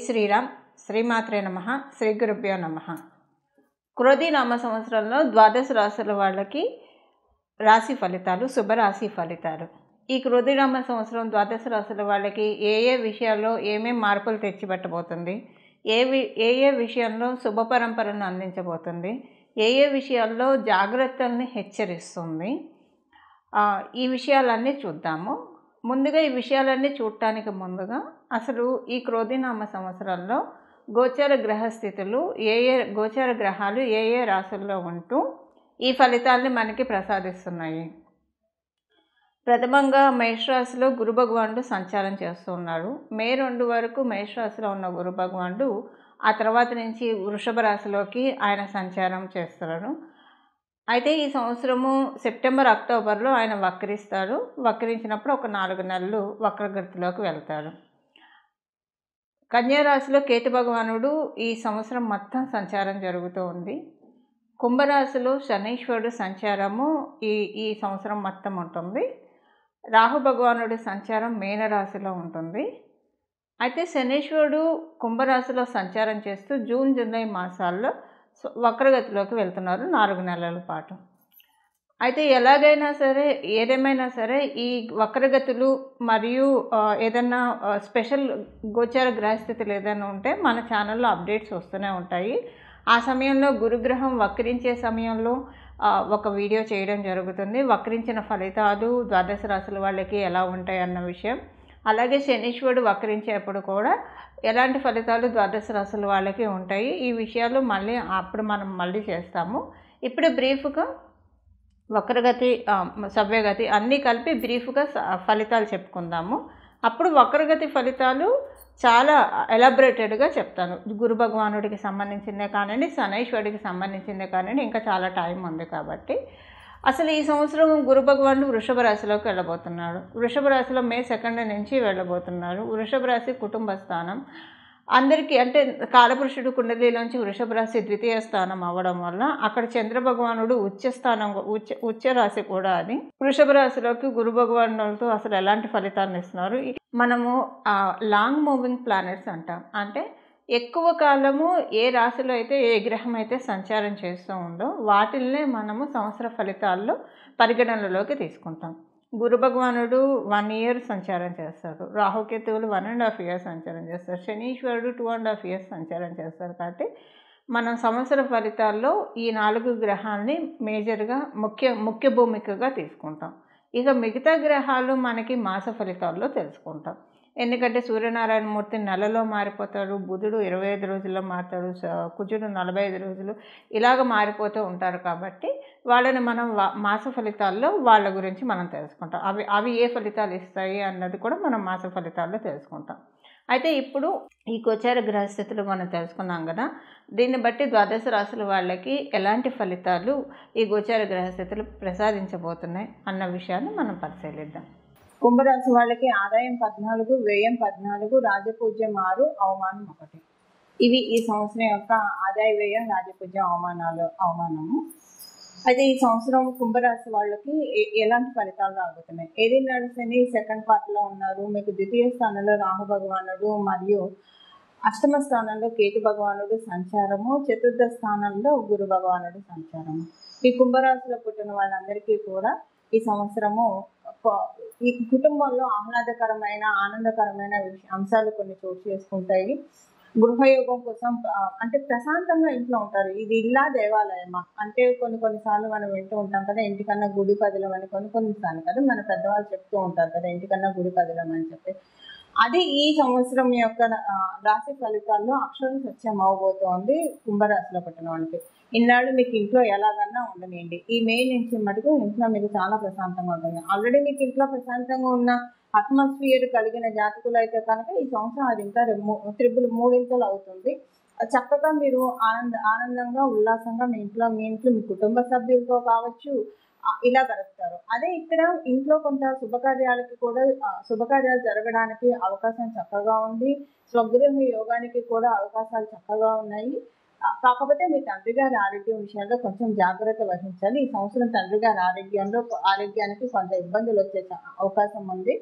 శ్రీరామ్. శ్రీమాత్రే నమః. శ్రీ గురుభ్యో నమః. క్రోధి నామ సంవత్సరంలో ద్వాదశ రాశుల వాళ్ళకి రాశి ఫలితాలు, శుభరాశి ఫలితాలు. ఈ క్రోధి నామ సంవత్సరం ద్వాదశ రాశుల వాళ్ళకి ఏ విషయాల్లో ఏమేం మార్పులు తెచ్చిపెట్టబోతుంది, ఏ విషయంలో శుభ పరంపరను అందించబోతుంది, ఏ విషయాల్లో జాగ్రత్తల్ని హెచ్చరిస్తుంది, ఈ విషయాలన్నీ చూద్దాము. ముందుగా ఈ విషయాలన్నీ చూడటానికి ముందుగా అసలు ఈ క్రోధినామ సంవత్సరంలో గోచర గ్రహస్థితులు గోచర గ్రహాలు ఏ రాశుల్లో ఉంటూ ఈ ఫలితాలని మనకి ప్రసాదిస్తున్నాయి. ప్రథమంగా మేషరాశిలో గురు భగవానుడు సంచారం చేస్తూ ఉన్నారు. మే 2 వరకు మేషరాశిలో ఉన్న గురు భగవానుడు ఆ తర్వాత నుంచి వృషభ రాశిలోకి ఆయన సంచారం చేస్తున్నారు. అయితే ఈ సంవత్సరము సెప్టెంబర్, అక్టోబర్లో ఆయన వక్రిస్తాడు. వక్రించినప్పుడు ఒక 4 నెలలు వక్రగతిలోకి వెళ్తాడు. కన్యారాశిలో కేతు భగవానుడు ఈ సంవత్సరం మొత్తం సంచారం జరుగుతూ ఉంది. కుంభరాశిలో శనీశ్వరుడు సంచారము ఈ సంవత్సరం మొత్తం ఉంటుంది. రాహు భగవానుడి సంచారం మీనరాశిలో ఉంటుంది. అయితే శనీశ్వరుడు కుంభరాశిలో సంచారం చేస్తూ జూన్, జూలై మాసాల్లో వక్రగతిలోకి వెళ్తున్నారు 4 నెలల పాటు. అయితే ఏదేమైనా సరే ఈ వక్రగతులు మరియు ఏదన్నా స్పెషల్ గోచార గ్రహస్థితులు ఏదైనా ఉంటే మన ఛానల్లో అప్డేట్స్ వస్తూనే ఉంటాయి. ఆ సమయంలో గురుగ్రహం వక్రించే సమయంలో ఒక వీడియో చేయడం జరుగుతుంది. వక్రించిన ఫలితాలు ద్వాదశ రాశుల వాళ్ళకి ఎలా ఉంటాయి అన్న విషయం, అలాగే శనీశ్వరుడు వక్రించేప్పుడు కూడా ఎలాంటి ఫలితాలు ద్వాదశ రాశుల వాళ్ళకి ఉంటాయి, ఈ విషయాలు మనం మళ్ళీ చేస్తాము. ఇప్పుడు బ్రీఫ్గా వక్రగతి, సవ్యగతి అన్నీ కలిపి బ్రీఫ్గా ఫలితాలు చెప్పుకుందాము. అప్పుడు వక్రగతి ఫలితాలు చాలా ఎలాబరేటెడ్గా చెప్తాను. గురు భగవానుడికి సంబంధించిందే కానివ్వండి, శనైశ్వరుడికి సంబంధించిందే కానివ్వండి, ఇంకా చాలా టైం ఉంది కాబట్టి. అసలు ఈ సంవత్సరం గురు భగవానుడు వృషభ రాశిలోకి వెళ్ళబోతున్నాడు. వృషభ రాశిలో మే 2 నుంచి వెళ్ళబోతున్నాడు. వృషభ రాశి కుటుంబ స్థానం అందరికీ, అంటే కాలపురుషుడు కుండలిలోంచి వృషభ రాశి ద్వితీయ స్థానం అవ్వడం వల్ల అక్కడ చంద్ర భగవానుడు ఉచ్చ రాశి కూడా అది. వృషభ రాశిలోకి గురు భగవానులతో అసలు ఎలాంటి ఫలితాలను ఇస్తున్నారు. మనము లాంగ్ మూవింగ్ ప్లానెట్స్ అంటాం. అంటే ఎక్కువ కాలము ఏ రాశిలో అయితే ఏ గ్రహం అయితే సంచారం చేస్తూ ఉందో వాటిల్నే మనము సంవత్సర ఫలితాల్లో పరిగణనలోకి తీసుకుంటాం. గురు భగవానుడు 1 year సంచారం చేస్తారు. రాహుకేతువులు 1.5 years సంచారం చేస్తారు. శనీశ్వరుడు 2.5 years సంచారం చేస్తారు. కాబట్టి మనం సంవత్సర ఫలితాల్లో ఈ 4 గ్రహాలని మేజర్గా ముఖ్య భూమికగా తీసుకుంటాం. ఇక మిగతా గ్రహాలు మనకి మాస ఫలితాల్లో తెలుసుకుంటాం. ఎందుకంటే సూర్యనారాయణమూర్తి నెలలో మారిపోతాడు, బుధుడు 25 రోజుల్లో మారుతాడు, కుజుడు 45 రోజులు ఇలాగ మారిపోతూ ఉంటారు. కాబట్టి వాళ్ళని మనం మాస ఫలితాల్లో వాళ్ళ గురించి మనం తెలుసుకుంటాం. అవి ఏ ఫలితాలు ఇస్తాయి అన్నది కూడా మనం మాస ఫలితాల్లో తెలుసుకుంటాం. అయితే ఇప్పుడు ఈ గోచార గ్రహస్థితులు మనం తెలుసుకున్నాం కదా, దీన్ని బట్టి ద్వాదశ రాశుల వాళ్ళకి ఎలాంటి ఫలితాలు ఈ గోచార గ్రహస్థితులు ప్రసాదించబోతున్నాయి అన్న విషయాన్ని మనం పరిశీలిద్దాం. కుంభరాశి వాళ్ళకి ఆదాయం 14, వ్యయం 14, రాజపూజ్యం 6, అవమానం 1. ఇవి ఈ సంవత్సరం యొక్క ఆదాయ, వ్యయం, రాజపూజ్యం, అవమానము. అయితే ఈ సంవత్సరం కుంభరాశి వాళ్ళకి ఎలాంటి ఫలితాలు రాబోతున్నాయి. ఏది నడిచని సెకండ్ పార్ట్లో ఉన్నారు. మీకు ద్వితీయ స్థానంలో రాహు భగవానుడు మరియు అష్టమ స్థానంలో కేతు భగవానుడు సంచారము, చతుర్థ స్థానంలో గురు భగవానుడు సంచారము. ఈ కుంభరాశిలో పుట్టిన వాళ్ళందరికీ కూడా ఈ సంవత్సరము ఈ కుటుంబంలో ఆనందకరమైన అంశాలు కొన్ని చోటు చేసుకుంటాయి. గృహయోగం కోసం, అంటే ప్రశాంతంగా ఇంట్లో ఉంటారు. ఇది ఇల్లా దేవాలయమా అంటే కొన్నిసార్లు మనం వింటూ ఉంటాం కదా, ఇంటికన్నా గుడి పదిలం అని. కొన్నిసార్లు కదా మన పెద్దవాళ్ళు చెప్తూ ఉంటారు కదా, ఇంటికన్నా గుడి పదిలం అని చెప్పి. అది ఈ సంవత్సరం యొక్క రాశి ఫలితాల్లో అక్షరం సత్యం అవబోతోంది కుంభరాశిలో పుట్టిన వాళ్ళకి. ఇన్నాళ్ళు మీకు ఇంట్లో ఎలాగన్నా ఉండనివ్వండి, ఈ మే నుంచి మటుకు ఇంట్లో మీకు చాలా ప్రశాంతంగా ఉంటుంది. ఆల్రెడీ మీకు ఇంట్లో ప్రశాంతంగా ఉన్న అట్మాస్ఫియర్ కలిగిన జాతకులు అయితే కనుక ఈ సంవత్సరం అది ఇంకా మూడింతలు అవుతుంది. చక్కగా మీరు ఆనందంగా ఉల్లాసంగా మీ ఇంట్లో మీ కుటుంబ సభ్యులతో కావచ్చు ఇలా గడుపుతారు. అదే ఇక్కడ ఇంట్లో కొంత శుభకార్యాలు జరగడానికి అవకాశం చక్కగా ఉంది. స్వగృహ యోగానికి కూడా అవకాశాలు చక్కగా ఉన్నాయి. కాకపోతే మీ తండ్రి గారి ఆరోగ్యం విషయంలో కొంచెం జాగ్రత్త వహించాలి. ఈ సంవత్సరం తండ్రి గారి ఆరోగ్యానికి కొంత ఇబ్బందులు వచ్చే అవకాశం ఉంది.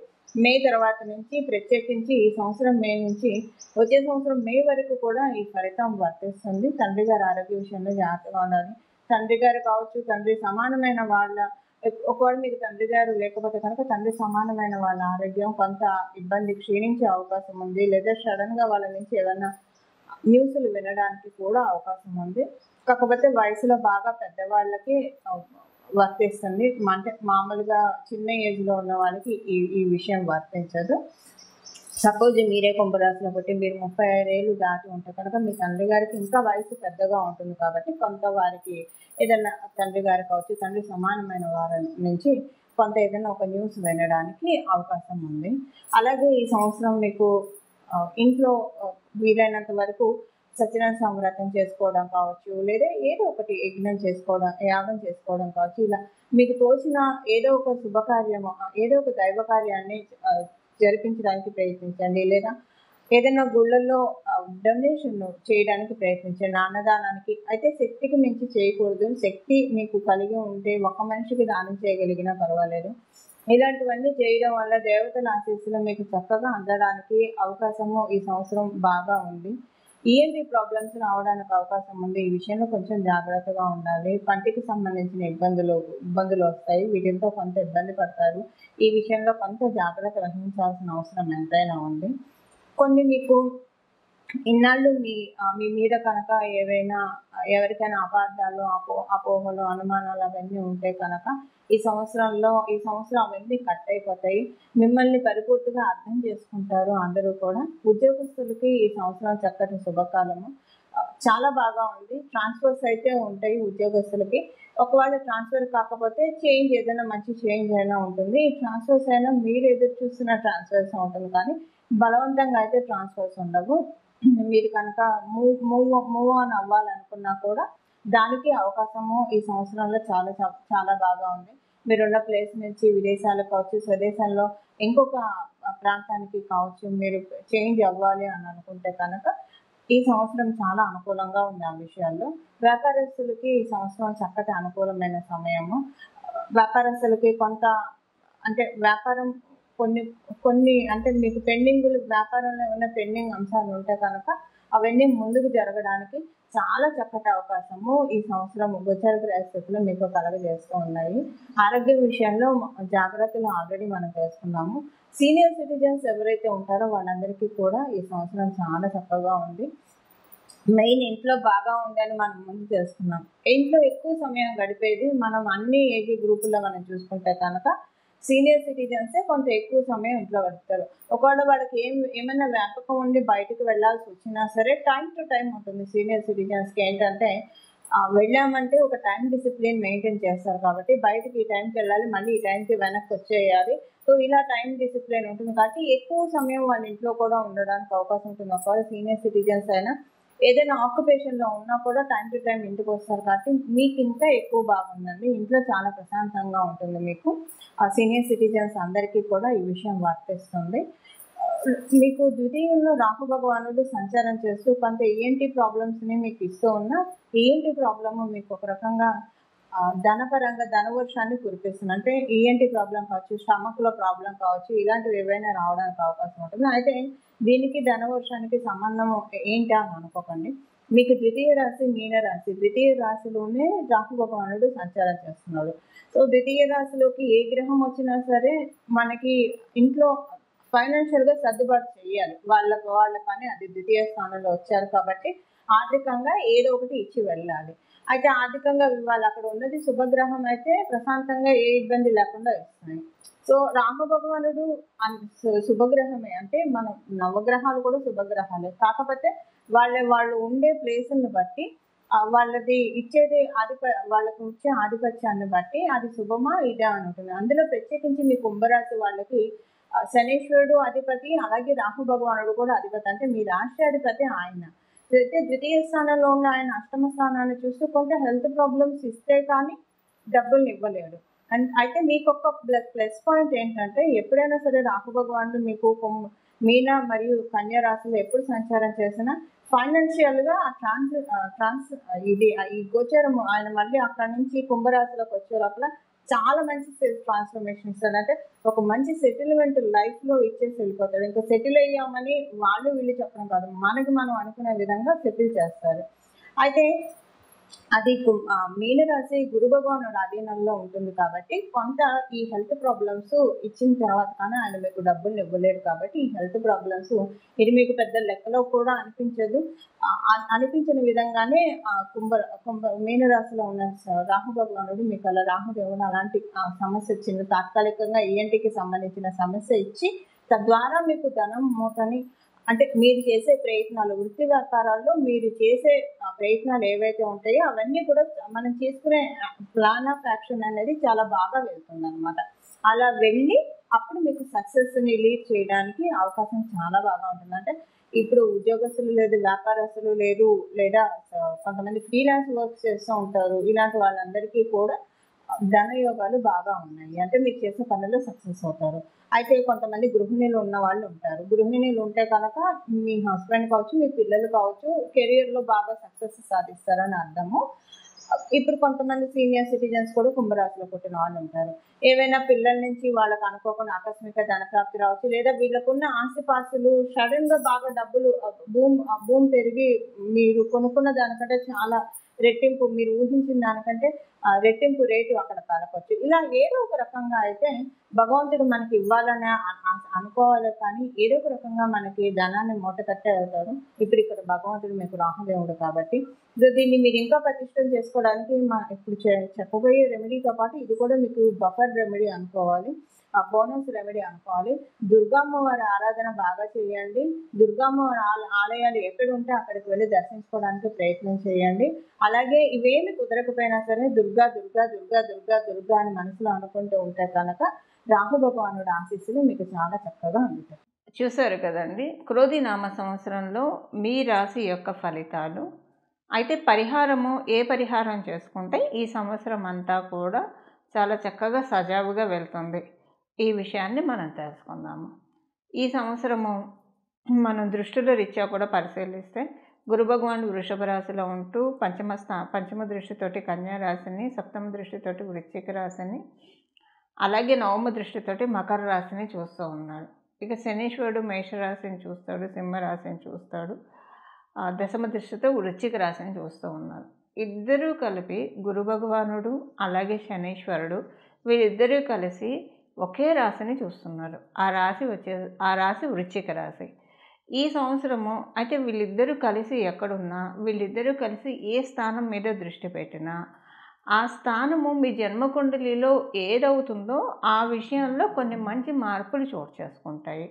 మే తర్వాత నుంచి, ప్రత్యేకించి ఈ సంవత్సరం మే నుంచి వచ్చే సంవత్సరం మే వరకు కూడా ఈ ఫలితం వర్తిస్తుంది. తండ్రి గారి ఆరోగ్య విషయంలో జాగ్రత్తగా ఉండాలి. తండ్రి గారు కావచ్చు, తండ్రి సమానమైన వాళ్ళ ఒకవేళ మీకు తండ్రి గారు లేకపోతే కనుక తండ్రి సమానమైన వాళ్ళ ఆరోగ్యం కొంత ఇబ్బంది క్షీణించే అవకాశం ఉంది. లేదా సడన్గా వాళ్ళ నుంచి ఏదైనా న్యూస్లు వినడానికి కూడా అవకాశం ఉంది. కాకపోతే వయసులో బాగా పెద్దవాళ్ళకి వర్తిస్తుంది. అంటే మామూలుగా చిన్న ఏజ్లో ఉన్న వాళ్ళకి ఈ విషయం వర్తించదు. సపోజ్ మీరే కుంభరాశిలో పుట్టి మీరు 35 ఏళ్ళు దాటి ఉంటే కనుక మీ తండ్రి గారికి ఇంకా వయసు పెద్దగా ఉంటుంది కాబట్టి కొంత వారికి ఏదైనా తండ్రి గారు కావచ్చు, తండ్రి సమానమైన వారి నుంచి కొంత ఏదైనా ఒక న్యూస్ వినడానికి అవకాశం ఉంది. అలాగే ఈ సంవత్సరం మీకు ఇంట్లో వీలైనంత వరకు సత్యనారాయణ వ్రతం చేసుకోవడం కావచ్చు, లేదా ఏదో ఒకటి యాగం చేసుకోవడం కావచ్చు. ఇలా మీకు తోచిన ఏదో ఒక శుభకార్యము, ఏదో ఒక దైవ కార్యాన్ని జరిపించడానికి ప్రయత్నించండి. లేదా ఏదైనా గుళ్ళల్లో డొనేషన్ చేయడానికి ప్రయత్నించండి, అన్నదానానికి. అయితే శక్తికి మించి చేయకూడదు. శక్తి మీకు కలిగి ఉంటే ఒక మనిషికి దానం చేయగలిగినా పర్వాలేదు. ఇలాంటివన్నీ చేయడం వల్ల దేవతల ఆశీస్సులు మీకు చక్కగా అందడానికి అవకాశము ఈ సంవత్సరం బాగా ఉంది. ఈఎన్టీ ప్రాబ్లమ్స్ రావడానికి అవకాశం ఉంది. ఈ విషయంలో కొంచెం జాగ్రత్తగా ఉండాలి. పంటికి సంబంధించిన ఇబ్బందులు వస్తాయి. వీటితో కొంత ఇబ్బంది పడతారు. ఈ విషయంలో కొంత జాగ్రత్త వహించాల్సిన అవసరం ఎంతైనా ఉంది. కొన్ని మీకు ఇన్నాళ్ళు మీ మీద కనుక ఎవరికైనా అపార్థాలు, అపోహలు, అనుమానాలు అవన్నీ ఉంటే కనుక ఈ సంవత్సరం అవన్నీ కట్ అయిపోతాయి. మిమ్మల్ని పరిపూర్తిగా అర్థం చేసుకుంటారు అందరూ కూడా. ఉద్యోగస్తులకి ఈ సంవత్సరం చక్కటి శుభకాలము, చాలా బాగా ఉంది. ట్రాన్స్ఫర్స్ అయితే ఉంటాయి ఉద్యోగస్తులకి. ఒకవేళ ట్రాన్స్ఫర్ కాకపోతే ఏదైనా మంచి చేంజ్ అయినా ఉంటుంది. ఈ ట్రాన్స్ఫర్స్ అయినా మీరు ఎదురు చూస్తున్న ట్రాన్స్ఫర్స్ ఉంటుంది, కానీ బలవంతంగా అయితే ట్రాన్స్ఫర్స్ ఉండవు. మీరు కనుక మూవ్ ఆన్ అవ్వాలనుకున్నా కూడా దానికి అవకాశము ఈ సంవత్సరంలో చాలా చాలా బాగా ఉంది. మీరున్న ప్లేస్ నుంచి విదేశాలకు కావచ్చు, స్వదేశాల్లో ఇంకొక ప్రాంతానికి కావచ్చు, మీరు చేంజ్ అవ్వాలి అని అనుకుంటే కనుక ఈ సంవత్సరం చాలా అనుకూలంగా ఉంది ఆ విషయాల్లో. వ్యాపారస్తులకి ఈ సంవత్సరం చక్కటి అనుకూలమైన సమయము. వ్యాపారస్తులకి కొంత అంటే వ్యాపారం కొన్ని అంటే మీకు వ్యాపారంలో ఉన్న పెండింగ్ అంశాలు ఉంటే కనుక అవన్నీ ముందుకు జరగడానికి చాలా చక్కటి అవకాశము ఈ సంవత్సరం గోచార గ్రహస్థితులు మీకు కలగజేస్తూ ఉన్నాయి. ఆరోగ్య విషయంలో జాగ్రత్తలు ఆల్రెడీ మనం చేసుకున్నాము. సీనియర్ సిటిజన్స్ ఎవరైతే ఉంటారో వాళ్ళందరికీ కూడా ఈ సంవత్సరం చాలా చక్కగా ఉంది. మెయిన్ ఇంట్లో బాగా ఉందని మనం ముందు చేసుకున్నాం. ఇంట్లో ఎక్కువ సమయం గడిపేది మనం అన్ని ఏజ్ గ్రూపుల్లో మనం చూసుకుంటే కనుక సీనియర్ సిటిజన్సే కొంత ఎక్కువ సమయం ఇంట్లో గడుపుతారు. ఒకవేళ వాళ్ళకి ఏమైనా వ్యాపకం ఉండి బయటకు వెళ్ళాల్సి వచ్చినా సరే టైం టు టైం ఉంటుంది. సీనియర్ సిటిజన్స్కి ఏంటంటే వెళ్ళామంటే ఒక టైం డిసిప్లిన్ మెయింటైన్ చేస్తారు కాబట్టి బయటకి ఈ టైంకి వెళ్ళాలి, మళ్ళీ ఈ టైంకి వెనక్కి వచ్చేయాలి. సో ఇలా టైం డిసిప్లిన్ ఉంటుంది కాబట్టి ఎక్కువ సమయం వాళ్ళ ఇంట్లో కూడా ఉండడానికి అవకాశం ఉంటుంది. ఒకవేళ సీనియర్ సిటిజన్స్ అయినా ఏదైనా ఆక్యుపేషన్లో ఉన్నా కూడా టైం టు టైం ఇంటికి వస్తారు కాబట్టి మీకు ఇంకా ఎక్కువ బాగుందండి. ఇంట్లో చాలా ప్రశాంతంగా ఉంటుంది మీకు. సీనియర్ సిటిజన్స్ అందరికీ కూడా ఈ విషయం వర్తిస్తుంది. మీకు ద్వితీయంలో రాహు భగవానుడు సంచారం చేస్తూ కొంత ఈఎన్టీ ప్రాబ్లమ్స్ని మీకు ఇస్తూ ఉన్న ఈఎన్టీ ప్రాబ్లమ్ మీకు ఒక రకంగా ధనపరంగా ధనవర్షాన్ని కురిపిస్తుంది. అంటే ఈఎన్టీ ప్రాబ్లం కావచ్చు, స్టమక్లో ప్రాబ్లం కావచ్చు, ఇలాంటివి ఏవైనా రావడానికి అవకాశం ఉంటుంది. అయితే దీనికి ధనవర్షానికి సంబంధం ఏంటి అని అనుకోకండి. మీకు ద్వితీయ రాశి మీనరాశి, ద్వితీయ రాశిలోనే రాహు భగవానుడు సంచారం చేస్తున్నాడు. సో ద్వితీయ రాశిలోకి ఏ గ్రహం వచ్చినా సరే మనకి ఇంట్లో ఫైనాన్షియల్గా సర్దుబాటు చేయాలి. వాళ్ళ పని అది. ద్వితీయ స్థానంలో వచ్చారు కాబట్టి ఆర్థికంగా ఏదో ఒకటి ఇచ్చి వెళ్ళాలి. అయితే ఆర్థికంగా ఇవ్వాలి. అక్కడ ఉన్నది శుభగ్రహం అయితే ప్రశాంతంగా ఏ ఇబ్బంది లేకుండా ఇస్తున్నాయి. సో రాహు భగవానుడు శుభగ్రహమే. అంటే మనం నవగ్రహాలు కూడా శుభగ్రహాలే. కాకపోతే వాళ్ళు ఉండే ప్లేసులను బట్టి వాళ్ళది ఇచ్చేది వాళ్ళకు ఇచ్చే ఆధిపత్యాన్ని బట్టి అది శుభమా ఇదా అని ఉంటుంది. అందులో ప్రత్యేకించి మీ కుంభరాశి వాళ్ళకి శనీశ్వరుడు అధిపతి, అలాగే రాహు భగవానుడు కూడా అధిపతి. అంటే మీ రాశి అధిపతి ఆయన. అయితే ద్వితీయ స్థానంలో ఉన్న ఆయన అష్టమ స్థానాన్ని చూస్తూ కొంత హెల్త్ ప్రాబ్లమ్స్ ఇస్తే కానీ డబ్బుల్ని ఇవ్వలేడు. అయితే మీకు ఒక ప్లస్ పాయింట్ ఏంటంటే ఎప్పుడైనా సరే రాహు భగవానుడు మీకు మీన మరియు కన్యా రాశిలో ఎప్పుడు సంచారం చేసినా ఫైనాన్షియల్గా ఇది ఈ గోచరం ఆయన మళ్ళీ అక్కడ నుంచి కుంభరాశిలోకి వచ్చే లోపల చాలా మంచి ట్రాన్స్ఫర్మేషన్ ఇస్తాడు. అంటే ఒక మంచి సెటిల్మెంట్ లైఫ్లో ఇచ్చేసి వెళ్ళిపోతాడు. ఇంకా సెటిల్ అయ్యామని వాళ్ళు వీళ్ళు చెప్పడం కాదు, మనకి మనం అనుకునే విధంగా సెటిల్ చేస్తారు. అయితే అది మీనరాశి గురు భగవానుడు అధీనంలో ఉంటుంది కాబట్టి కొంత ఈ హెల్త్ ప్రాబ్లమ్స్ ఇచ్చిన తర్వాత కానీ ఆయన మీకు డబ్బులు ఇవ్వలేడు. కాబట్టి ఈ హెల్త్ ప్రాబ్లమ్స్ ఇది మీకు పెద్ద లెక్కలో కూడా అనిపించదు. అనిపించిన విధంగానే మీనరాశిలో ఉన్న రాహు భగవానుడు మీకు అలా రాహుదేవుడు అలాంటి సమస్య వచ్చింది. తాత్కాలికంగా ఈఎన్టీకి సంబంధించిన సమస్య ఇచ్చి తద్వారా మీకు ధనం మూటని, అంటే మీరు చేసే ప్రయత్నాలు, వృత్తి వ్యాపారాల్లో మీరు చేసే ప్రయత్నాలు ఏవైతే ఉంటాయో అవన్నీ కూడా మనం చేసుకునే ప్లాన్ ఆఫ్ యాక్షన్ అనేది చాలా బాగా వెళ్తుంది అనమాట. అలా వెళ్ళి అప్పుడు మీకు సక్సెస్ని లీడ్ చేయడానికి అవకాశం చాలా బాగా ఉంటుంది. అంటే ఇప్పుడు ఉద్యోగస్తులు లేదు, వ్యాపారస్తులు లేదు, లేదా కొంతమంది ఫ్రీలాన్స్ వర్క్స్ చేస్తూ ఉంటారు. ఇలాంటి వాళ్ళందరికీ కూడా ధనయోగాలు బాగా ఉన్నాయి. అంటే మీరు చేసే పనుల్లో సక్సెస్ అవుతారు. అయితే కొంతమంది గృహిణులు ఉన్న వాళ్ళు ఉంటారు. గృహిణులు ఉంటే కనుక మీ హస్బెండ్ కావచ్చు, మీ పిల్లలు కావచ్చు, కెరియర్లో బాగా సక్సెస్ సాధిస్తారని అర్థము. ఇప్పుడు కొంతమంది సీనియర్ సిటిజన్స్ కూడా కుంభరాశిలో పుట్టిన వాళ్ళు ఉంటారు. ఏవైనా పిల్లల నుంచి వాళ్ళకు అనుకోకుండా ఆకస్మిక ధనప్రాప్తి రావచ్చు, లేదా వీళ్ళకున్న ఆస్తిపాస్తులు సడన్గా బాగా డబ్బులు భూమి పెరిగి మీరు కొనుక్కున్న దానికంటే చాలా రెట్టింపు, మీరు ఊహించిన దానికంటే రెట్టింపు రేటు అక్కడ పలకొచ్చు. ఇలా ఏదో ఒక రకంగా అయితే భగవంతుడు మనకి ఇవ్వాలని అనుకోవాలి, కానీ ఏదో ఒక రకంగా మనకి ధనాన్ని మూట కట్టే అవుతాడు. ఇప్పుడు ఇక్కడ భగవంతుడు మీకు రాహుదేవుడు కాబట్టి దీన్ని మీరు ఇంకా పటిష్టం చేసుకోవడానికి ఇప్పుడు చెప్పబోయే రెమెడీతో పాటు ఇది కూడా మీకు బఫర్ రెమెడీ అనుకోవాలి, బోనస్ రెమెడీ అనుకోవాలి. దుర్గామ్మవారి ఆరాధన బాగా చేయండి. దుర్గామ్మవారి ఆలయాలు ఎక్కడ ఉంటే అక్కడికి వెళ్ళి దర్శించుకోవడానికి ప్రయత్నం చేయండి. అలాగే ఇవేమి కుదరకపోయినా సరే దుర్గా దుర్గా దుర్గా దుర్గా దుర్గా అని మనసులో అనుకుంటూ ఉంటే కనుక రాహు భగవానుడు ఆశీస్సులు మీకు చాలా చక్కగా అందుతాయి. చూశారు కదండి, క్రోధి నామ సంవత్సరంలో మీ రాశి యొక్క ఫలితాలు. అయితే పరిహారము ఏ పరిహారం చేసుకుంటే ఈ సంవత్సరం అంతా కూడా చాలా చక్కగా సజావుగా వెళ్తుంది, ఈ విషయాన్ని మనం తెలుసుకుందాము. ఈ సంవత్సరము మనం దృష్టిల రీత్యా కూడా పరిశీలిస్తే గురు భగవానుడు వృషభ రాశిలో ఉంటూ పంచమ దృష్టితోటి కన్యా రాశిని, సప్తమ దృష్టితోటి వృశ్చిక రాశిని, అలాగే నవమ దృష్టితోటి మకర రాశిని చూస్తూ ఉన్నాడు. ఇక శనీశ్వరుడు మేషరాశిని చూస్తాడు, సింహరాశిని చూస్తాడు, దశమ దృష్టితో వృశ్చిక రాశిని చూస్తూ ఉన్నారు. ఇద్దరూ కలిపి గురు భగవానుడు అలాగే శనీశ్వరుడు వీరిద్దరూ కలిసి ఒకే రాశిని చూస్తున్నారు. ఆ రాశి వృశ్చిక రాశి. ఈ సంవత్సరము అయితే వీళ్ళిద్దరూ కలిసి ఎక్కడున్నా, వీళ్ళిద్దరూ కలిసి ఏ స్థానం మీద దృష్టి పెట్టినా ఆ స్థానము మీ జన్మకుండలిలో ఏదవుతుందో ఆ విషయంలో కొన్ని మంచి మార్పులు చోటు చేసుకుంటాయి.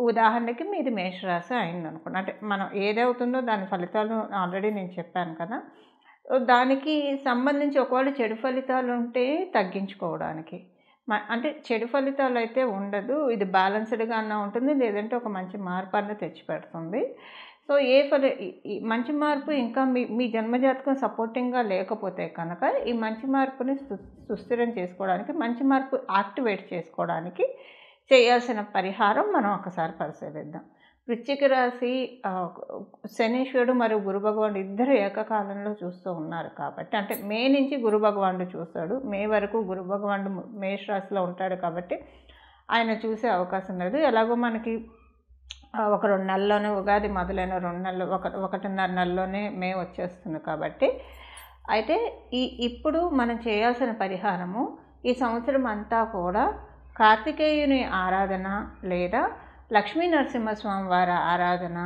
ఉదాహరణకి మీది మేషరాశి అయింది అనుకోండి, అంటే మనం ఏదవుతుందో దాని ఫలితాలు ఆల్రెడీ నేను చెప్పాను కదా. దానికి సంబంధించి ఒకవేళ చెడు ఫలితాలు ఉంటే తగ్గించుకోవడానికి, అంటే చెడు ఫలితాలు అయితే ఉండదు, ఇది బ్యాలెన్స్డ్గా అన్న ఉంటుంది, లేదంటే ఒక మంచి మార్పు అన్న తెచ్చిపెడుతుంది. సో ఈ మంచి మార్పు ఇంకా మీ జన్మజాతకం సపోర్టింగ్గా లేకపోతే కనుక ఈ మంచి మార్పుని సుస్థిరం చేసుకోవడానికి, మంచి మార్పు యాక్టివేట్ చేసుకోవడానికి చేయాల్సిన పరిహారం మనం ఒకసారి పరిశీలిద్దాం. వృశ్చిక రాశి శనీశ్వరుడు మరియు గురు భగవానుడు ఇద్దరు ఏకకాలంలో చూస్తూ ఉన్నారు కాబట్టి, అంటే మే నుంచి గురు భగవానుడు చూస్తాడు, మే వరకు గురు భగవానుడు మేష రాశిలో ఉంటాడు కాబట్టి ఆయన చూసే అవకాశం లేదు. ఎలాగో మనకి ఒక 2 నెలల్లోనే ఉగాది మొదలైన 2 నెలలు, 1.5 నెలలోనే మే వచ్చేస్తుంది కాబట్టి, అయితే ఇప్పుడు మనం చేయాల్సిన పరిహారము ఈ సంవత్సరం అంతా కూడా కార్తికేయుని ఆరాధన, లేదా లక్ష్మీ నరసింహస్వామి వారి ఆరాధన,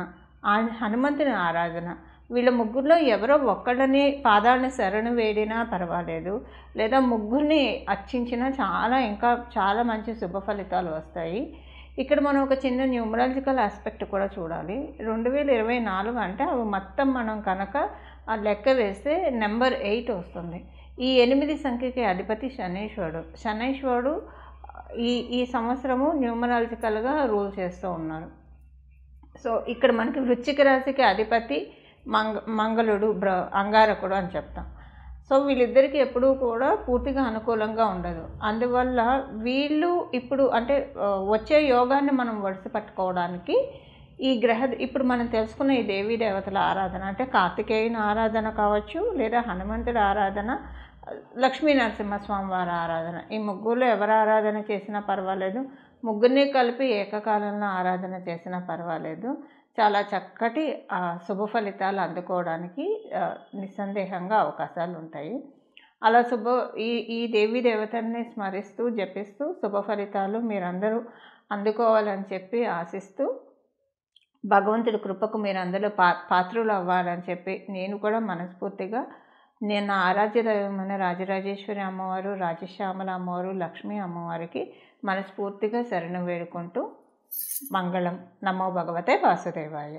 హనుమంతుని ఆరాధన, వీళ్ళ ముగ్గురులో ఎవరో ఒక్కళ్ళని పాదాలని శరణు వేడినా పర్వాలేదు, లేదా ముగ్గురిని అర్చించినా ఇంకా చాలా మంచి శుభ ఫలితాలు వస్తాయి. ఇక్కడ మనం ఒక చిన్న న్యూమరాలజికల్ ఆస్పెక్ట్ కూడా చూడాలి. 2024 అంటే అవి మొత్తం మనం కనుక లెక్క వేస్తే నెంబర్ 8 వస్తుంది. ఈ 8 సంఖ్యకి అధిపతి శనీశ్వరుడు ఈ సంవత్సరము న్యూమరాలజికల్గా రూల్ చేస్తూ ఉన్నారు. సో ఇక్కడ మనకి వృశ్చిక రాశికి అధిపతి మంగళుడు, అంగారకుడు అని చెప్తాం. సో వీళ్ళిద్దరికీ ఎప్పుడూ కూడా పూర్తిగా అనుకూలంగా ఉండదు. అందువల్ల వీళ్ళు ఇప్పుడు అంటే వచ్చే యోగాన్ని మనం వడిసి పట్టుకోవడానికి ఇప్పుడు మనం తెలుసుకున్న ఈ దేవీ దేవతల ఆరాధన అంటే కార్తికేయుని ఆరాధన కావచ్చు, లేదా హనుమంతుడి ఆరాధన, లక్ష్మీ నరసింహస్వామి వారి ఆరాధన, ఈ ముగ్గురులో ఎవరు ఆరాధన చేసినా పర్వాలేదు, ముగ్గురిని కలిపి ఏకకాలంలో ఆరాధన చేసినా పర్వాలేదు, చాలా చక్కటి శుభ ఫలితాలు అందుకోవడానికి నిస్సందేహంగా అవకాశాలు ఉంటాయి. అలా ఈ దేవీ దేవతల్ని స్మరిస్తూ జపిస్తూ శుభ ఫలితాలు మీరందరూ అందుకోవాలని చెప్పి ఆశిస్తూ, భగవంతుడి కృపకు మీరు అందులో పాత్రులు అవ్వాలని చెప్పి నేను కూడా మనస్ఫూర్తిగా నా ఆరాధ్య దైవమైన రాజరాజేశ్వరి అమ్మవారు, రాజశ్యామల అమ్మవారు, లక్ష్మీ అమ్మవారికి మనస్ఫూర్తిగా శరణు వేడుకుంటూ మంగళం. నమో భగవతే వాసుదేవాయ.